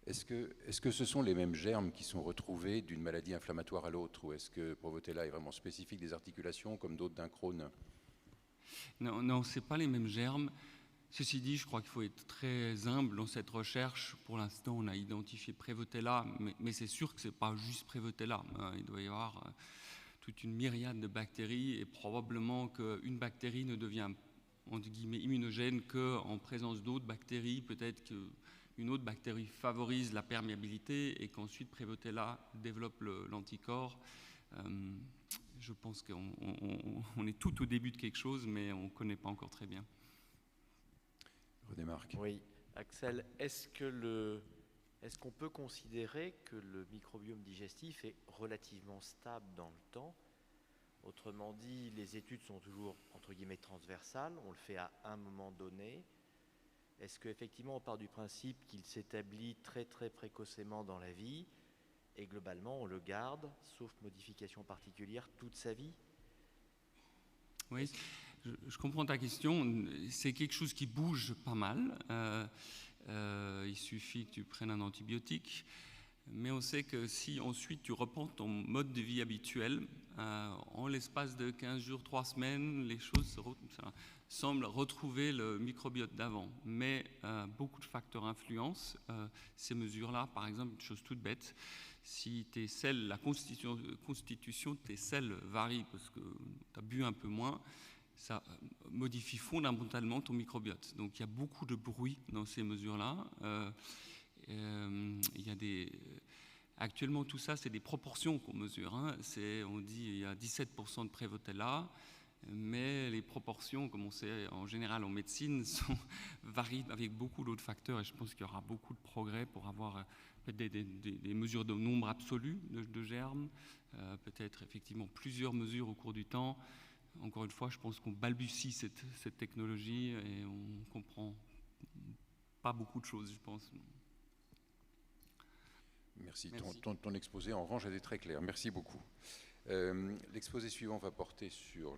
Est-ce que ce sont les mêmes germes qui sont retrouvés d'une maladie inflammatoire à l'autre, ou est-ce que Provotella est vraiment spécifique des articulations comme d'autres d'un Crohn? Non, non, ce n'est pas les mêmes germes. Ceci dit, je crois qu'il faut être très humble dans cette recherche. Pour l'instant, on a identifié Prevotella, mais c'est sûr que ce n'est pas juste Prevotella, hein. Il doit y avoir toute une myriade de bactéries, et probablement qu'une bactérie ne devient, entre guillemets, immunogène qu'en présence d'autres bactéries. Peut-être qu'une autre bactérie favorise la perméabilité et qu'ensuite Prevotella développe l'anticorps. Je pense qu'on est tout au début de quelque chose, mais on ne connaît pas encore très bien. René Marc. Oui, Axel, est-ce qu'on peut considérer que le microbiome digestif est relativement stable dans le temps? Autrement dit, les études sont toujours, entre guillemets, transversales, on le fait à un moment donné. Est-ce qu'effectivement on part du principe qu'il s'établit très très précocement dans la vie et globalement on le garde, sauf modification particulière, toute sa vie? Oui, je comprends ta question. C'est quelque chose qui bouge pas mal. Il suffit que tu prennes un antibiotique. Mais on sait que si ensuite tu reprends ton mode de vie habituel, en l'espace de 15 jours, 3 semaines, les choses semblent retrouver le microbiote d'avant. Mais beaucoup de facteurs influencent ces mesures-là. Par exemple, une chose toute bête, si tes selles, la constitution de tes selles varie parce que tu as bu un peu moins, ça modifie fondamentalement ton microbiote. Donc il y a beaucoup de bruit dans ces mesures-là. Il y a actuellement, tout ça, c'est des proportions qu'on mesure, hein. On dit qu'il y a 17% de Prevotella, mais les proportions, comme on sait en général en médecine, varient avec beaucoup d'autres facteurs. Et je pense qu'il y aura beaucoup de progrès pour avoir des mesures de nombre absolu de germes, peut-être effectivement plusieurs mesures au cours du temps. Encore une fois, je pense qu'on balbutie cette technologie et on ne comprend pas beaucoup de choses, je pense. Merci. Merci. Ton exposé, en revanche, était très clair. Merci beaucoup. L'exposé suivant va porter sur